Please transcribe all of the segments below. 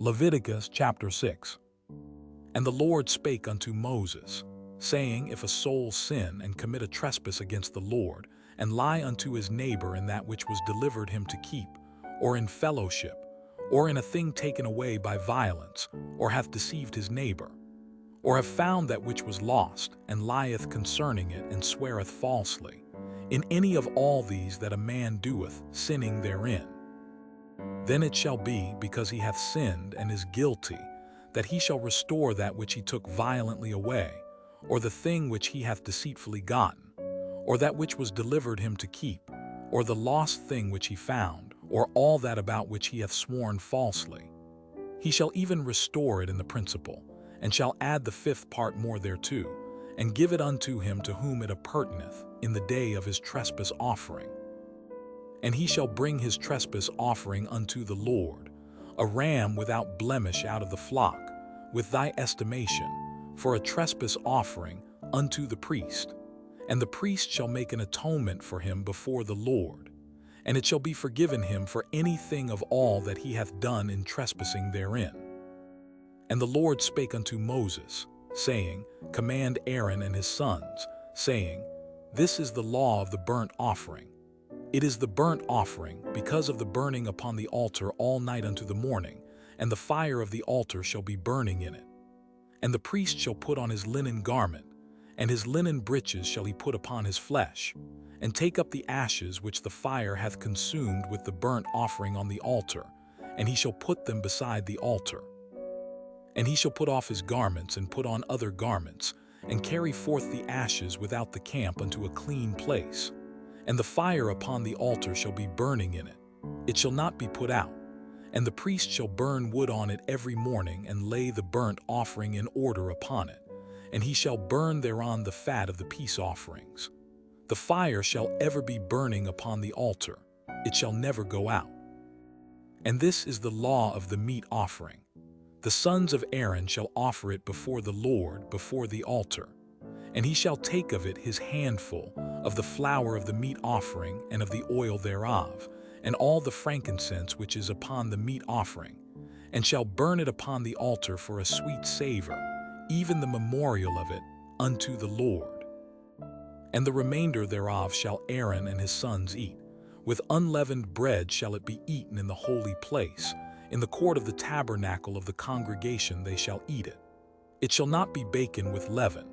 Leviticus chapter 6. And the Lord spake unto Moses, saying, If a soul sin and commit a trespass against the Lord, and lie unto his neighbor in that which was delivered him to keep, or in fellowship, or in a thing taken away by violence, or hath deceived his neighbor, or have found that which was lost, and lieth concerning it, and sweareth falsely, in any of all these that a man doeth, sinning therein, then it shall be, because he hath sinned and is guilty, that he shall restore that which he took violently away, or the thing which he hath deceitfully gotten, or that which was delivered him to keep, or the lost thing which he found, or all that about which he hath sworn falsely. He shall even restore it in the principal, and shall add the fifth part more thereto, and give it unto him to whom it appurteneth in the day of his trespass offering. And he shall bring his trespass offering unto the Lord, a ram without blemish out of the flock, with thy estimation, for a trespass offering unto the priest. And the priest shall make an atonement for him before the Lord, and it shall be forgiven him for anything of all that he hath done in trespassing therein. And the Lord spake unto Moses, saying, Command Aaron and his sons, saying, This is the law of the burnt offering. It is the burnt offering, because of the burning upon the altar all night unto the morning, and the fire of the altar shall be burning in it. And the priest shall put on his linen garment, and his linen breeches shall he put upon his flesh, and take up the ashes which the fire hath consumed with the burnt offering on the altar, and he shall put them beside the altar. And he shall put off his garments and put on other garments, and carry forth the ashes without the camp unto a clean place. And the fire upon the altar shall be burning in it. It shall not be put out. And the priest shall burn wood on it every morning, and lay the burnt offering in order upon it. And he shall burn thereon the fat of the peace offerings. The fire shall ever be burning upon the altar. It shall never go out. And this is the law of the meat offering. The sons of Aaron shall offer it before the Lord, before the altar. And he shall take of it his handful of the flour of the meat offering and of the oil thereof, and all the frankincense which is upon the meat offering, and shall burn it upon the altar for a sweet savor, even the memorial of it, unto the Lord. And the remainder thereof shall Aaron and his sons eat. With unleavened bread shall it be eaten in the holy place. In the court of the tabernacle of the congregation they shall eat it. It shall not be baken with leaven.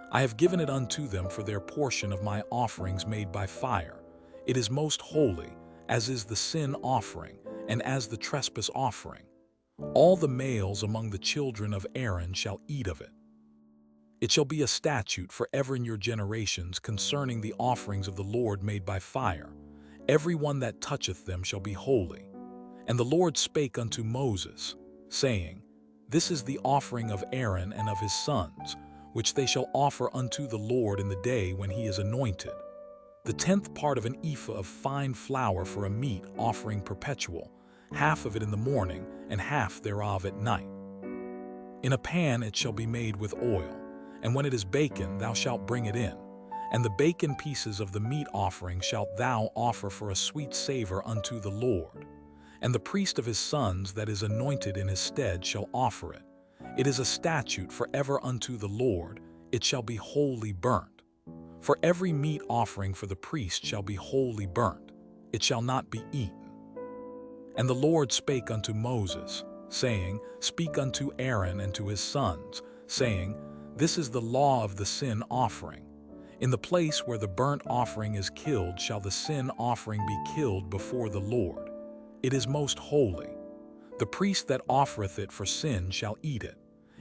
I have given it unto them for their portion of my offerings made by fire. It is most holy, as is the sin offering, and as the trespass offering. All the males among the children of Aaron shall eat of it. It shall be a statute forever in your generations concerning the offerings of the Lord made by fire. Every one that toucheth them shall be holy. And the Lord spake unto Moses, saying, This is the offering of Aaron and of his sons, which they shall offer unto the Lord in the day when he is anointed. The 10th part of an ephah of fine flour for a meat offering perpetual, half of it in the morning, and half thereof at night. In a pan it shall be made with oil, and when it is baken thou shalt bring it in. And the baken pieces of the meat offering shalt thou offer for a sweet savor unto the Lord. And the priest of his sons that is anointed in his stead shall offer it. It is a statute forever unto the Lord, it shall be wholly burnt. For every meat offering for the priest shall be wholly burnt, it shall not be eaten. And the Lord spake unto Moses, saying, Speak unto Aaron and to his sons, saying, This is the law of the sin offering. In the place where the burnt offering is killed shall the sin offering be killed before the Lord. It is most holy. The priest that offereth it for sin shall eat it.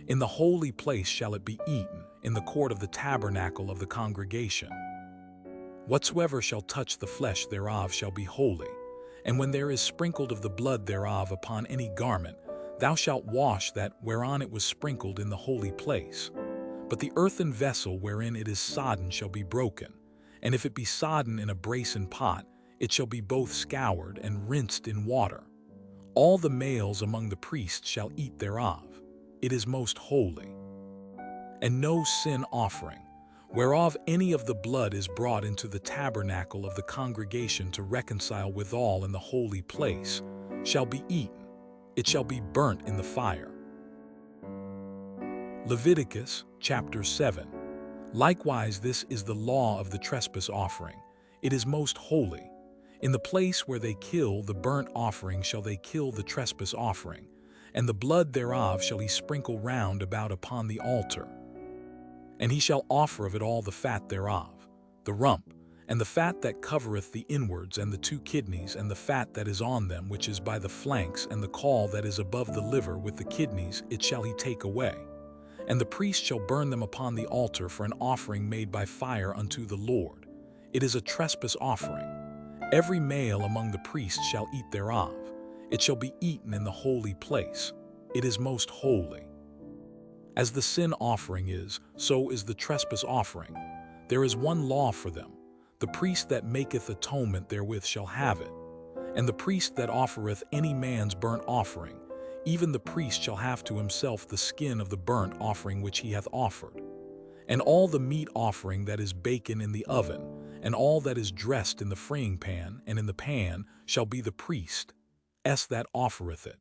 In the holy place shall it be eaten, in the court of the tabernacle of the congregation. Whatsoever shall touch the flesh thereof shall be holy. And when there is sprinkled of the blood thereof upon any garment, thou shalt wash that whereon it was sprinkled in the holy place. But the earthen vessel wherein it is sodden shall be broken. And if it be sodden in a brasen pot, it shall be both scoured and rinsed in water. All the males among the priests shall eat thereof. It is most holy. And no sin offering, whereof any of the blood is brought into the tabernacle of the congregation to reconcile withal in the holy place, shall be eaten. it shall be burnt in the fire. Leviticus chapter 7. Likewise, this is the law of the trespass offering. It is most holy. In the place where they kill the burnt offering shall they kill the trespass offering, and the blood thereof shall he sprinkle round about upon the altar. And he shall offer of it all the fat thereof, the rump, and the fat that covereth the inwards, and the 2 kidneys, and the fat that is on them, which is by the flanks, and the caul that is above the liver with the kidneys, it shall he take away. And the priest shall burn them upon the altar for an offering made by fire unto the Lord. It is a trespass offering. Every male among the priests shall eat thereof. It shall be eaten in the holy place. It is most holy. As the sin offering is, so is the trespass offering. There is one law for them. The priest that maketh atonement therewith shall have it. And the priest that offereth any man's burnt offering, even the priest shall have to himself the skin of the burnt offering which he hath offered. And all the meat offering that is baken in the oven, and all that is dressed in the frying pan and in the pan, shall be the priest's that offereth it.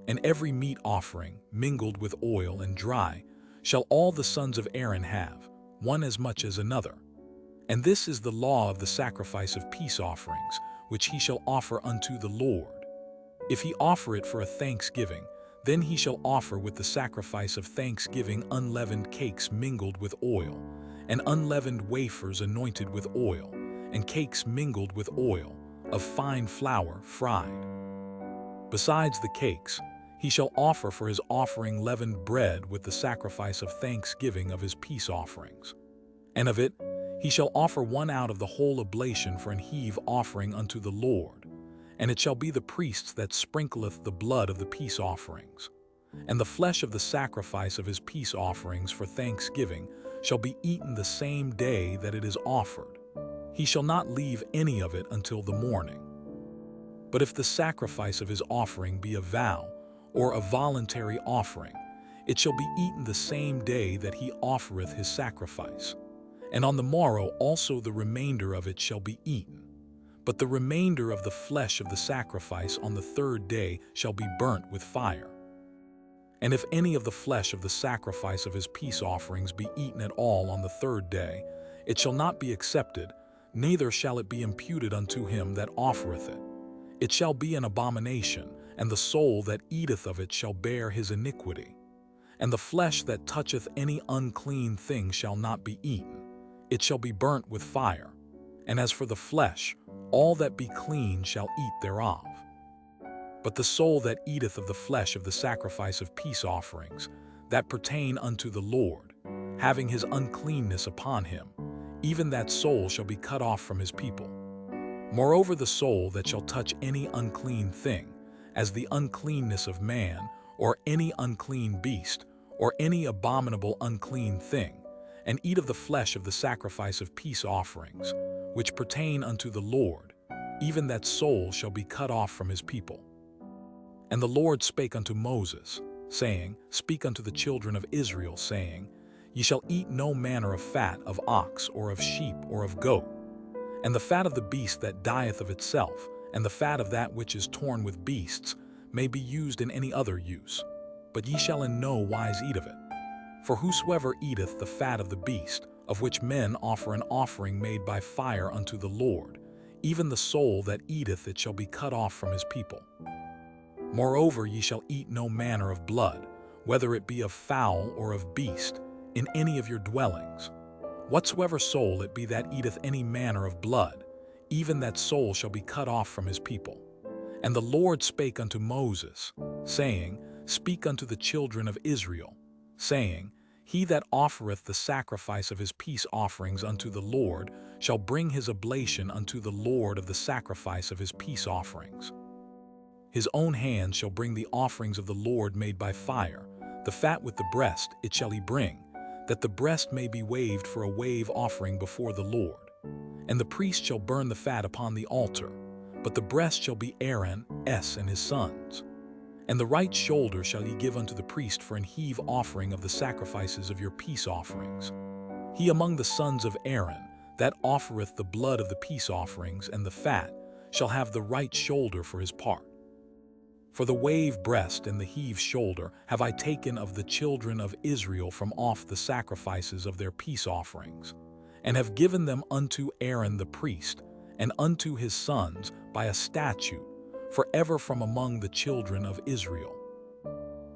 And every meat offering, mingled with oil and dry, shall all the sons of Aaron have, one as much as another. And this is the law of the sacrifice of peace offerings, which he shall offer unto the Lord. If he offer it for a thanksgiving, then he shall offer with the sacrifice of thanksgiving unleavened cakes mingled with oil, and unleavened wafers anointed with oil, and cakes mingled with oil, of fine flour fried. Besides the cakes, he shall offer for his offering leavened bread with the sacrifice of thanksgiving of his peace offerings. And of it he shall offer one out of the whole oblation for an heave offering unto the Lord. And it shall be the priest's that sprinkleth the blood of the peace offerings. And the flesh of the sacrifice of his peace offerings for thanksgiving shall be eaten the same day that it is offered. He shall not leave any of it until the morning. But if the sacrifice of his offering be a vow, or a voluntary offering, it shall be eaten the same day that he offereth his sacrifice. And on the morrow also the remainder of it shall be eaten. But the remainder of the flesh of the sacrifice on the 3rd day shall be burnt with fire. And if any of the flesh of the sacrifice of his peace offerings be eaten at all on the 3rd day, it shall not be accepted, neither shall it be imputed unto him that offereth it. It shall be an abomination, and the soul that eateth of it shall bear his iniquity. And the flesh that toucheth any unclean thing shall not be eaten. It shall be burnt with fire. And as for the flesh, all that be clean shall eat thereof. But the soul that eateth of the flesh of the sacrifice of peace offerings, that pertain unto the Lord, having his uncleanness upon him, even that soul shall be cut off from his people. Moreover, the soul that shall touch any unclean thing, as the uncleanness of man, or any unclean beast, or any abominable unclean thing, and eat of the flesh of the sacrifice of peace offerings, which pertain unto the Lord, even that soul shall be cut off from his people. And the Lord spake unto Moses, saying, Speak unto the children of Israel, saying, Ye shall eat no manner of fat of ox, or of sheep, or of goat, and the fat of the beast that dieth of itself, and the fat of that which is torn with beasts, may be used in any other use, but ye shall in no wise eat of it. For whosoever eateth the fat of the beast, of which men offer an offering made by fire unto the Lord, even the soul that eateth it shall be cut off from his people. Moreover, ye shall eat no manner of blood, whether it be of fowl or of beast, in any of your dwellings. Whatsoever soul it be that eateth any manner of blood, even that soul shall be cut off from his people. And the Lord spake unto Moses, saying, Speak unto the children of Israel, saying, He that offereth the sacrifice of his peace offerings unto the Lord shall bring his oblation unto the Lord of the sacrifice of his peace offerings. His own hand shall bring the offerings of the Lord made by fire, the fat with the breast it shall he bring, that the breast may be waved for a wave offering before the Lord. And the priest shall burn the fat upon the altar, but the breast shall be Aaron's and his sons. And the right shoulder shall ye give unto the priest for an heave offering of the sacrifices of your peace offerings. He among the sons of Aaron, that offereth the blood of the peace offerings and the fat, shall have the right shoulder for his part. For the wave breast and the heave shoulder have I taken of the children of Israel from off the sacrifices of their peace offerings, and have given them unto Aaron the priest, and unto his sons by a statute, forever from among the children of Israel.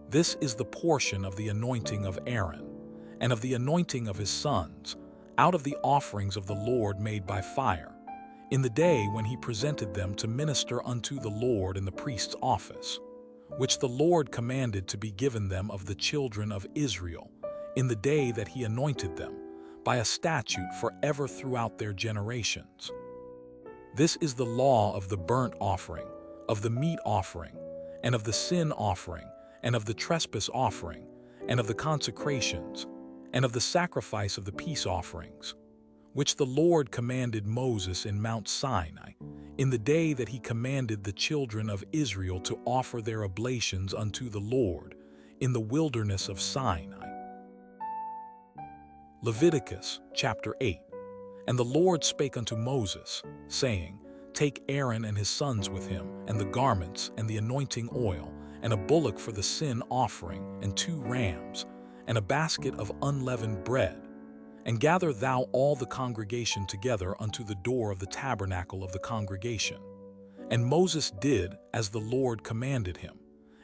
This is the portion of the anointing of Aaron, and of the anointing of his sons, out of the offerings of the Lord made by fire, in the day when he presented them to minister unto the Lord in the priest's office, which the Lord commanded to be given them of the children of Israel, in the day that he anointed them, by a statute forever throughout their generations. This is the law of the burnt offering, of the meat offering, and of the sin offering, and of the trespass offering, and of the consecrations, and of the sacrifice of the peace offerings, which the Lord commanded Moses in Mount Sinai, in the day that he commanded the children of Israel to offer their oblations unto the Lord, in the wilderness of Sinai. Leviticus chapter 8. And the Lord spake unto Moses, saying, Take Aaron and his sons with him, and the garments, and the anointing oil, and a bullock for the sin offering, and 2 rams, and a basket of unleavened bread, and gather thou all the congregation together unto the door of the tabernacle of the congregation. And Moses did as the Lord commanded him,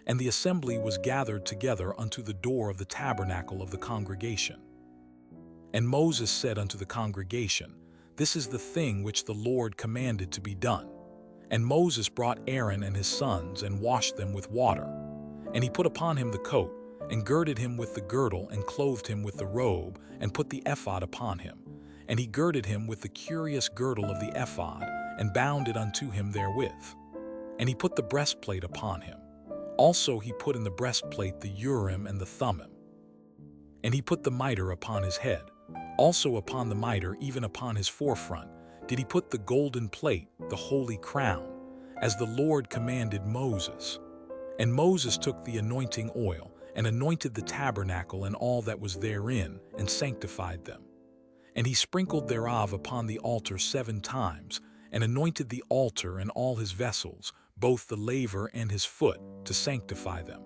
and the assembly was gathered together unto the door of the tabernacle of the congregation. And Moses said unto the congregation, This is the thing which the Lord commanded to be done. And Moses brought Aaron and his sons, and washed them with water. And he put upon him the coat, and girded him with the girdle, and clothed him with the robe, and put the ephod upon him. And he girded him with the curious girdle of the ephod, and bound it unto him therewith. And he put the breastplate upon him. Also he put in the breastplate the Urim and the Thummim. And he put the mitre upon his head. Also upon the mitre, even upon his forefront, did he put the golden plate, the holy crown, as the Lord commanded Moses. And Moses took the anointing oil, and anointed the tabernacle and all that was therein, and sanctified them. And he sprinkled thereof upon the altar 7 times, and anointed the altar and all his vessels, both the laver and his foot, to sanctify them.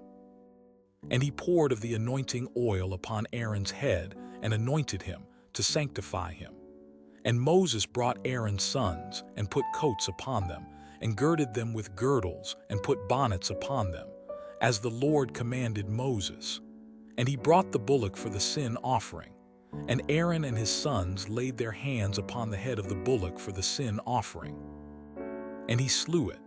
And he poured of the anointing oil upon Aaron's head, and anointed him, to sanctify him. And Moses brought Aaron's sons, and put coats upon them, and girded them with girdles, and put bonnets upon them, as the Lord commanded Moses. And he brought the bullock for the sin offering. And Aaron and his sons laid their hands upon the head of the bullock for the sin offering. And he slew it.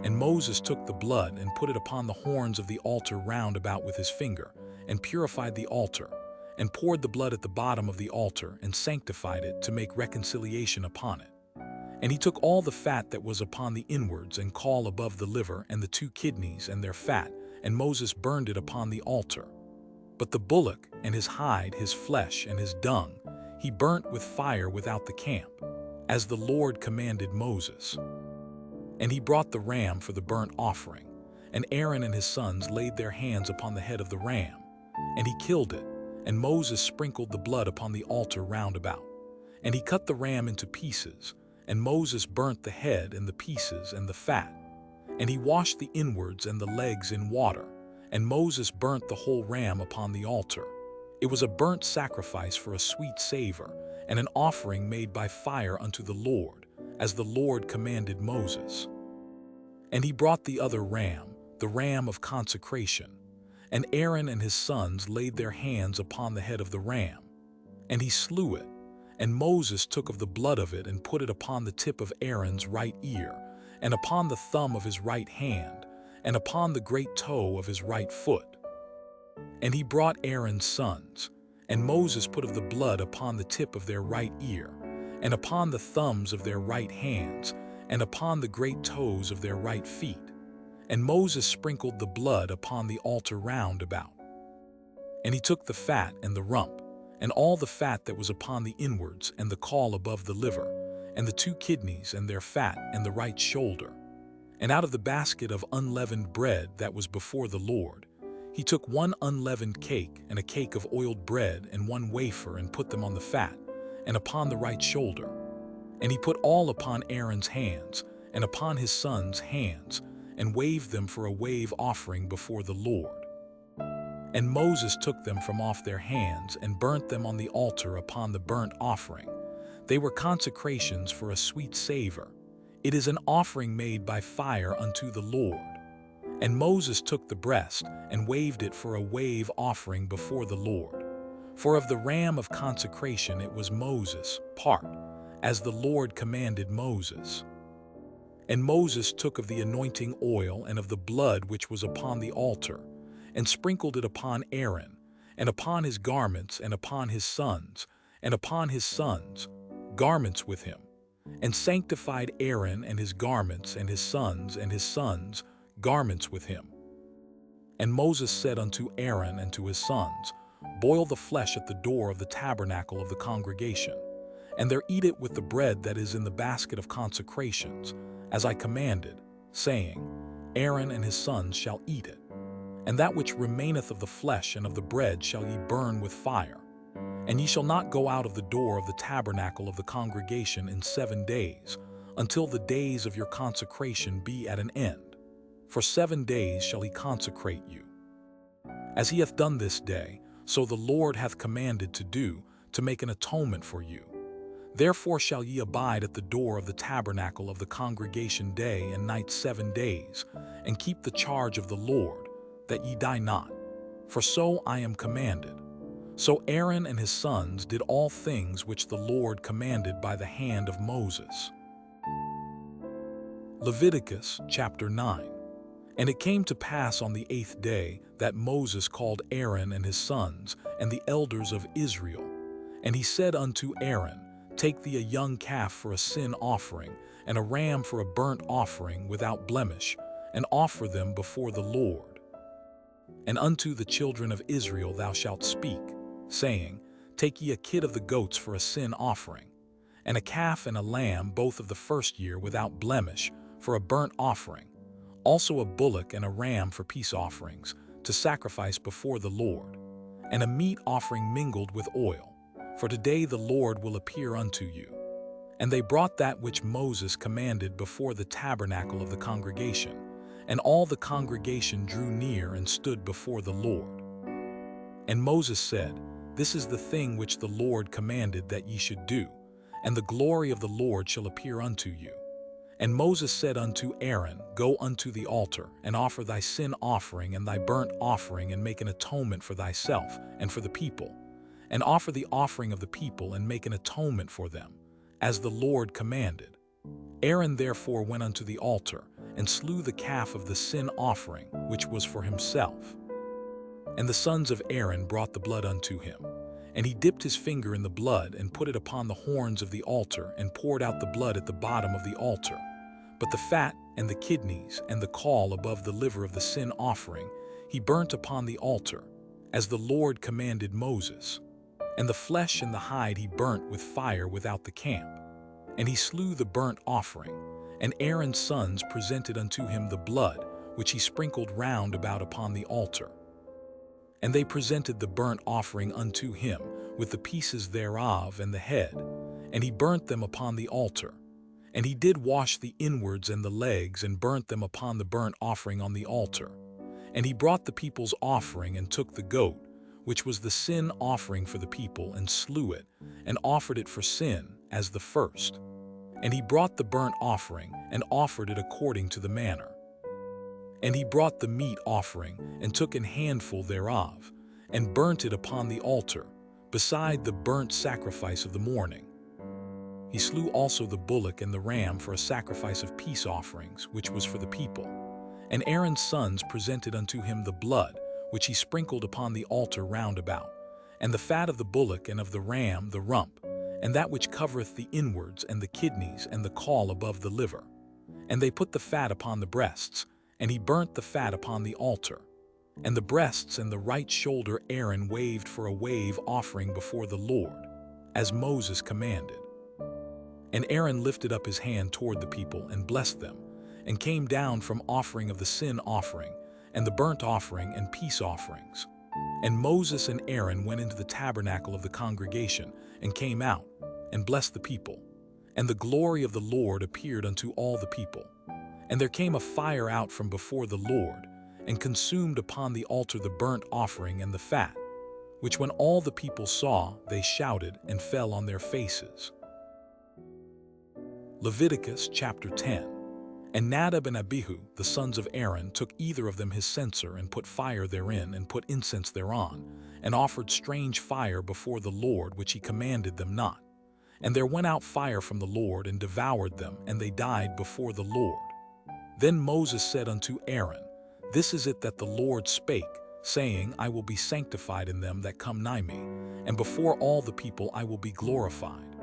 And Moses took the blood, and put it upon the horns of the altar round about with his finger, and purified the altar, and poured the blood at the bottom of the altar, and sanctified it, to make reconciliation upon it. And he took all the fat that was upon the inwards, and caul above the liver, and the 2 kidneys and their fat, and Moses burned it upon the altar. But the bullock, and his hide, his flesh, and his dung, he burnt with fire without the camp, as the Lord commanded Moses. And he brought the ram for the burnt offering, and Aaron and his sons laid their hands upon the head of the ram, and he killed it, and Moses sprinkled the blood upon the altar round about. And he cut the ram into pieces, and Moses burnt the head and the pieces and the fat. And he washed the inwards and the legs in water, and Moses burnt the whole ram upon the altar. It was a burnt sacrifice for a sweet savor, and an offering made by fire unto the Lord, as the Lord commanded Moses. And he brought the other ram, the ram of consecration, and Aaron and his sons laid their hands upon the head of the ram. And he slew it, and Moses took of the blood of it, and put it upon the tip of Aaron's right ear, and upon the thumb of his right hand, and upon the great toe of his right foot. And he brought Aaron's sons, and Moses put of the blood upon the tip of their right ear, and upon the thumbs of their right hands, and upon the great toes of their right feet. And Moses sprinkled the blood upon the altar round about. And he took the fat and the rump, and all the fat that was upon the inwards, and the caul above the liver, and the 2 kidneys and their fat, and the right shoulder. And out of the basket of unleavened bread that was before the Lord, he took 1 unleavened cake, and a cake of oiled bread, and 1 wafer, and put them on the fat, and upon the right shoulder. And he put all upon Aaron's hands, and upon his sons' hands, and waved them for a wave offering before the Lord. And Moses took them from off their hands and burnt them on the altar upon the burnt offering. They were consecrations for a sweet savor. It is an offering made by fire unto the Lord. And Moses took the breast and waved it for a wave offering before the Lord. For of the ram of consecration it was Moses' part, as the Lord commanded Moses. And Moses took of the anointing oil and of the blood which was upon the altar, and sprinkled it upon Aaron, and upon his garments, and upon his sons, and upon his sons' garments with him, and sanctified Aaron and his garments, and his sons' garments with him. And Moses said unto Aaron and to his sons, Boil the flesh at the door of the tabernacle of the congregation, and there eat it with the bread that is in the basket of consecrations, as I commanded, saying, Aaron and his sons shall eat it. And that which remaineth of the flesh and of the bread shall ye burn with fire. And ye shall not go out of the door of the tabernacle of the congregation in 7 days, until the days of your consecration be at an end. For 7 days shall he consecrate you. As he hath done this day, so the Lord hath commanded to do, to make an atonement for you. Therefore shall ye abide at the door of the tabernacle of the congregation day and night 7 days, and keep the charge of the Lord, that ye die not, for so I am commanded. So Aaron and his sons did all things which the Lord commanded by the hand of Moses. Leviticus chapter 9. And it came to pass on the 8th day that Moses called Aaron and his sons and the elders of Israel. And he said unto Aaron, Take thee a young calf for a sin offering, and a ram for a burnt offering without blemish, and offer them before the Lord. And unto the children of Israel thou shalt speak, saying, Take ye a kid of the goats for a sin offering, and a calf and a lamb both of the first year without blemish for a burnt offering, also a bullock and a ram for peace offerings, to sacrifice before the Lord, and a meat offering mingled with oil, for today the Lord will appear unto you. And they brought that which Moses commanded before the tabernacle of the congregation, and all the congregation drew near and stood before the Lord. And Moses said, This is the thing which the Lord commanded that ye should do, and the glory of the Lord shall appear unto you. And Moses said unto Aaron, Go unto the altar, and offer thy sin offering and thy burnt offering, and make an atonement for thyself and for the people, and offer the offering of the people, and make an atonement for them, as the Lord commanded. Aaron therefore went unto the altar, and slew the calf of the sin offering, which was for himself. And the sons of Aaron brought the blood unto him. And he dipped his finger in the blood, and put it upon the horns of the altar, and poured out the blood at the bottom of the altar. But the fat, and the kidneys, and the caul above the liver of the sin offering, he burnt upon the altar, as the Lord commanded Moses. And the flesh and the hide he burnt with fire without the camp. And he slew the burnt offering, and Aaron's sons presented unto him the blood, which he sprinkled round about upon the altar. And they presented the burnt offering unto him, with the pieces thereof and the head, and he burnt them upon the altar. And he did wash the inwards and the legs, and burnt them upon the burnt offering on the altar. And he brought the people's offering, and took the goat, which was the sin offering for the people, and slew it, and offered it for sin, as the first. And he brought the burnt offering, and offered it according to the manner. And he brought the meat offering, and took an handful thereof, and burnt it upon the altar, beside the burnt sacrifice of the morning. He slew also the bullock and the ram for a sacrifice of peace offerings, which was for the people. And Aaron's sons presented unto him the blood, which he sprinkled upon the altar round about, and the fat of the bullock and of the ram the rump, and that which covereth the inwards and the kidneys and the caul above the liver. And they put the fat upon the breasts, and he burnt the fat upon the altar. And the breasts and the right shoulder Aaron waved for a wave offering before the Lord, as Moses commanded. And Aaron lifted up his hand toward the people and blessed them, and came down from offering of the sin offering, and the burnt offering and peace offerings. And Moses and Aaron went into the tabernacle of the congregation, and came out, and blessed the people. And the glory of the Lord appeared unto all the people. And there came a fire out from before the Lord, and consumed upon the altar the burnt offering and the fat, which when all the people saw, they shouted and fell on their faces. Leviticus chapter 10. And Nadab and Abihu, the sons of Aaron, took either of them his censer, and put fire therein, and put incense thereon, and offered strange fire before the Lord, which he commanded them not. And there went out fire from the Lord, and devoured them, and they died before the Lord. Then Moses said unto Aaron, This is it that the Lord spake, saying, I will be sanctified in them that come nigh me, and before all the people I will be glorified.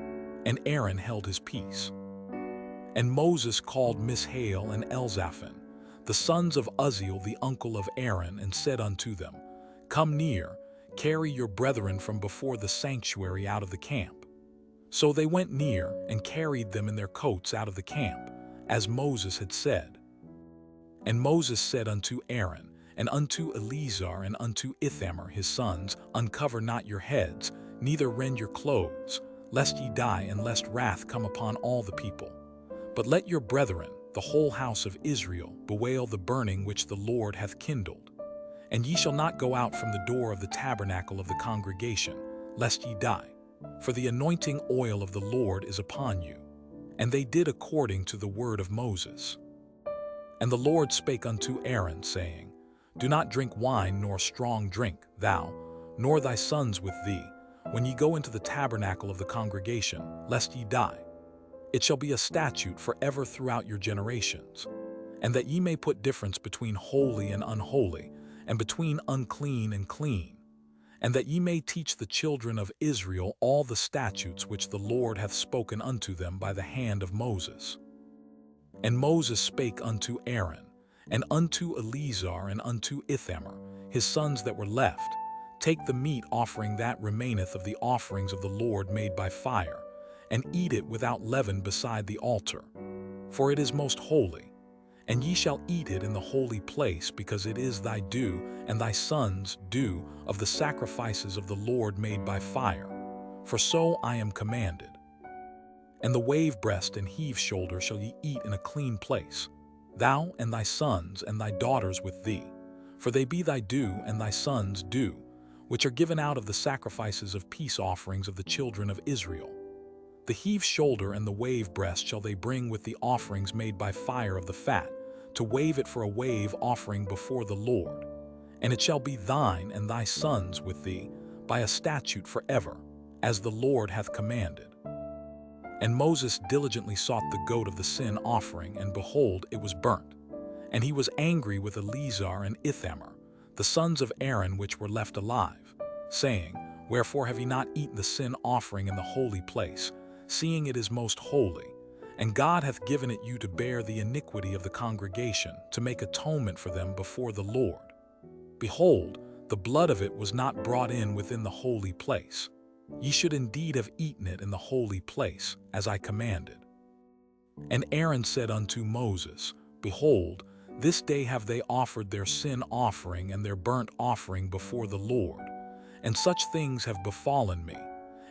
And Aaron held his peace. And Moses called Mishael and Elzaphan, the sons of Uzziel the uncle of Aaron, and said unto them, Come near, carry your brethren from before the sanctuary out of the camp. So they went near, and carried them in their coats out of the camp, as Moses had said. And Moses said unto Aaron, and unto Eleazar, and unto Ithamar his sons, Uncover not your heads, neither rend your clothes, lest ye die, and lest wrath come upon all the people. But let your brethren, the whole house of Israel, bewail the burning which the Lord hath kindled. And ye shall not go out from the door of the tabernacle of the congregation, lest ye die. For the anointing oil of the Lord is upon you. And they did according to the word of Moses. And the Lord spake unto Aaron, saying, Do not drink wine nor strong drink, thou, nor thy sons with thee, when ye go into the tabernacle of the congregation, lest ye die. It shall be a statute forever throughout your generations, and that ye may put difference between holy and unholy, and between unclean and clean, and that ye may teach the children of Israel all the statutes which the Lord hath spoken unto them by the hand of Moses. And Moses spake unto Aaron, and unto Eleazar, and unto Ithamar, his sons that were left, Take the meat offering that remaineth of the offerings of the Lord made by fire, and eat it without leaven beside the altar, for it is most holy. And ye shall eat it in the holy place, because it is thy due, and thy sons' due, of the sacrifices of the Lord made by fire, for so I am commanded. And the wave breast and heave shoulder shall ye eat in a clean place, thou and thy sons and thy daughters with thee, for they be thy due and thy sons' due, which are given out of the sacrifices of peace offerings of the children of Israel. The heave shoulder and the wave breast shall they bring with the offerings made by fire of the fat, to wave it for a wave offering before the Lord. And it shall be thine and thy sons with thee, by a statute forever, as the Lord hath commanded. And Moses diligently sought the goat of the sin offering, and behold, it was burnt. And he was angry with Eleazar and Ithamar, the sons of Aaron which were left alive, saying, Wherefore have ye not eaten the sin offering in the holy place, seeing it is most holy? And God hath given it you to bear the iniquity of the congregation, to make atonement for them before the Lord. Behold, the blood of it was not brought in within the holy place. Ye should indeed have eaten it in the holy place, as I commanded. And Aaron said unto Moses, Behold, this day have they offered their sin offering and their burnt offering before the Lord, and such things have befallen me.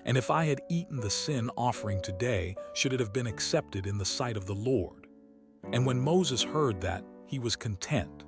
And if I had eaten the sin offering today, should it have been accepted in the sight of the Lord? And when Moses heard that, he was content.